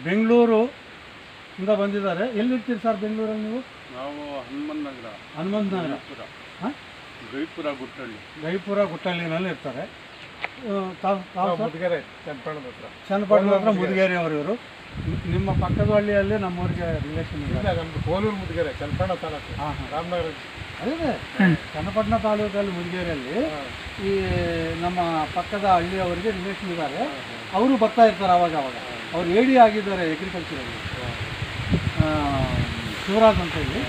ಬೆಂಗಳೂರು ಇಂದ ಬಂದಿದ್ದಾರೆ. ಎಲ್ಲಿರ್ತೀರಿ ಸರ್ ಬೆಂಗಳೂರಲ್ಲಿ ನೀವು? ನಾವು ಹನುಮಂತ ನಗರ ಹಾಂ, ಗೈಪುರ ಗುಟ್ಟಳ್ಳಿನಲ್ಲಿ ಇರ್ತಾರೆ. ಮುದ್ಗೆರೆ ಚನ್ನಪಟ್ಟಣದ ಹತ್ರ. ಚನ್ನಪಟ್ಟಣದ ಹತ್ರ ಮುದ್ಗೇರಿ ಅವರು. ಇವರು ನಿಮ್ಮ ಪಕ್ಕದ ಹಳ್ಳಿಯಲ್ಲಿ ನಮ್ಮೂರಿಗೆ ರಿಲೇಷನ್ ಇದೆ. ನಮ್ದು ಕೋಲೂರು ಮುದ್ಗೆರೆ, ಚನ್ನಪಟ್ಟಣ ತಾಲೂಕು. ಹಾಂ ಹಾಂ, ರಾಮನಗರ. ಅದೇ ಚನ್ನಪಟ್ಟಣ ತಾಲೂಕಲ್ಲಿ ಮುದ್ಗೇರಿಯಲ್ಲಿ ಈ ನಮ್ಮ ಪಕ್ಕದ ಹಳ್ಳಿಯವರಿಗೆ ರಿಲೇಷನ್ ಇದ್ದಾರೆ. ಅವರು ಬರ್ತಾ ಇರ್ತಾರೆ ಅವಾಗ ಅವಾಗ. ಅವ್ರು ಏಡಿ ಆಗಿದ್ದಾರೆ ಅಗ್ರಿಕಲ್ಚರಲ್ಲಿ, ಶಿವರಾಜ್ ಅಂತ ಹೇಳಿ.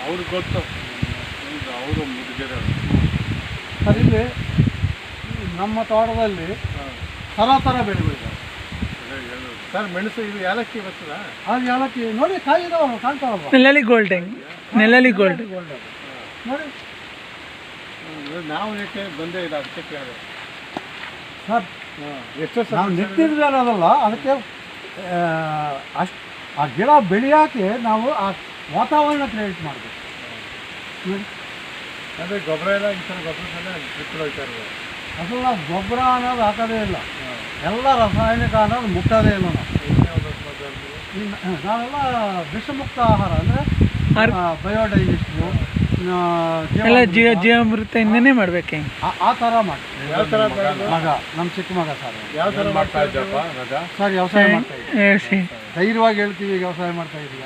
ಅವ್ರಿಗೆ ಗೊತ್ತು, ಅವರು ಮುದ್ಗೆರೆ. ಸರ್ ಇಲ್ಲಿ ನಮ್ಮ ತೋಟದಲ್ಲಿ ಥರ ಥರ ಬೆಳೆ ಬೆಳಿತಾರೆ ಸರ್. ಮೆಣಸು, ಇದು ಏಲಕ್ಕಿ ಬರ್ತದ? ಅದು ಏಲಕ್ಕಿ ನೋಡಿ, ಕಾಯಿ ಇದಾವಲ್ಲ, ಕಾಣ್ತಾವಲ್ವ? ನೆಲ್ಲಲ್ಲಿ ಗೋಲ್ಡಿಂಗ್, ನೆಲ್ಲಲ್ಲಿ ಗೋಲ್ಡ್ ನೋಡಿ. ನಾವು ಏಕೆ ಬಂದೇ ಇಲ್ಲ, ಅದಕ್ಕೆ ಕೇಳಿದೆ ಸರ್. ಎಷ್ಟು ನಾವು ನೆಟ್ಟಿದ್ರೆ ಅದಲ್ಲ, ಅದಕ್ಕೆ ಅಷ್ಟು ಆ ಗಿಡ ಬೆಳೆಯೋಕ್ಕೆ ನಾವು ಆ ವಾತಾವರಣ ಕ್ರಿಯೇಟ್ ಮಾಡಬೇಕು. ಅಂದರೆ ಗೊಬ್ಬರ ಎಲ್ಲ ಈ ಥರ ಗೊಬ್ಬರದಲ್ಲೇ ಬಿಟ್ಟು ಹೋಗ್ತಾ ಇರೋದು. ಅಸಲ ಗೊಬ್ಬರ ಅನ್ನೋದು ಹಾಕೋದೇ ಇಲ್ಲ, ಎಲ್ಲ ರಾಸಾಯನಿಕ ಅನ್ನೋದು ಮುಟ್ಟೋದೇ ಇಲ್ಲ. ನಾವೆಲ್ಲ ವಿಷಮುಕ್ತ ಆಹಾರ ಅಂದರೆ ಬಯೋಡೈಜೆಸ್ಟು ಎಲ್ಲ ಜೀವಾಮೃತ ಇಂದನೇ ಮಾಡ್ಬೇಕು. ಹೆಂಗೆ ಆ ಥರ ಮಾಡಿ. ಯಾವ ಥರ ಮಗ, ನಮ್ಮ ಚಿಕ್ಕ ಮಗ ಸರ್. ಯಾವ ಥರ ಮಾಡ್ತಾ ಇದ್ದಪ್ಪ ಸರ್ ವ್ಯವಸಾಯ ಮಾಡ್ತಾ ಇದ್ದೀವಿ, ಧೈರ್ಯವಾಗಿ ಹೇಳ್ತೀವಿ, ವ್ಯವಸಾಯ ಮಾಡ್ತಾ ಇದ್ದೀವಿ.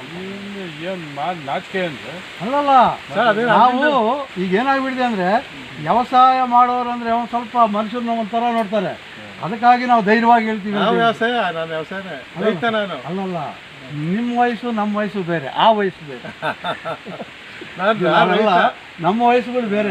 ಏನು ನಾಚಿಕೆ ಅಂದರೆ ಅಲ್ಲಲ್ಲ ಸರ್, ನಾವು ಈಗ ಏನಾಗ್ಬಿಟ್ಟಿದೆ ಅಂದರೆ ವ್ಯವಸಾಯ ಮಾಡೋರು ಅಂದರೆ ಒಂದು ಸ್ವಲ್ಪ ಮನುಷ್ಯರನ್ನ ಒಂಥರ ನೋಡ್ತಾರೆ. ಅದಕ್ಕಾಗಿ ನಾವು ಧೈರ್ಯವಾಗಿ ಹೇಳ್ತೀವಿ. ವ್ಯವಸಾಯ, ನಾನು ವ್ಯವಸಾಯನೇ ರೈತ ನಾನು. ಅಲ್ಲಲ್ಲ, ನಿಮ್ಮ ವಯಸ್ಸು ನಮ್ಮ ವಯಸ್ಸು ಬೇರೆ, ಆ ವಯಸ್ಸು ಬೇರೆ. ನಾವೆಲ್ಲ ನಮ್ಮ ವಯಸ್ಸುಗಳು ಬೇರೆ.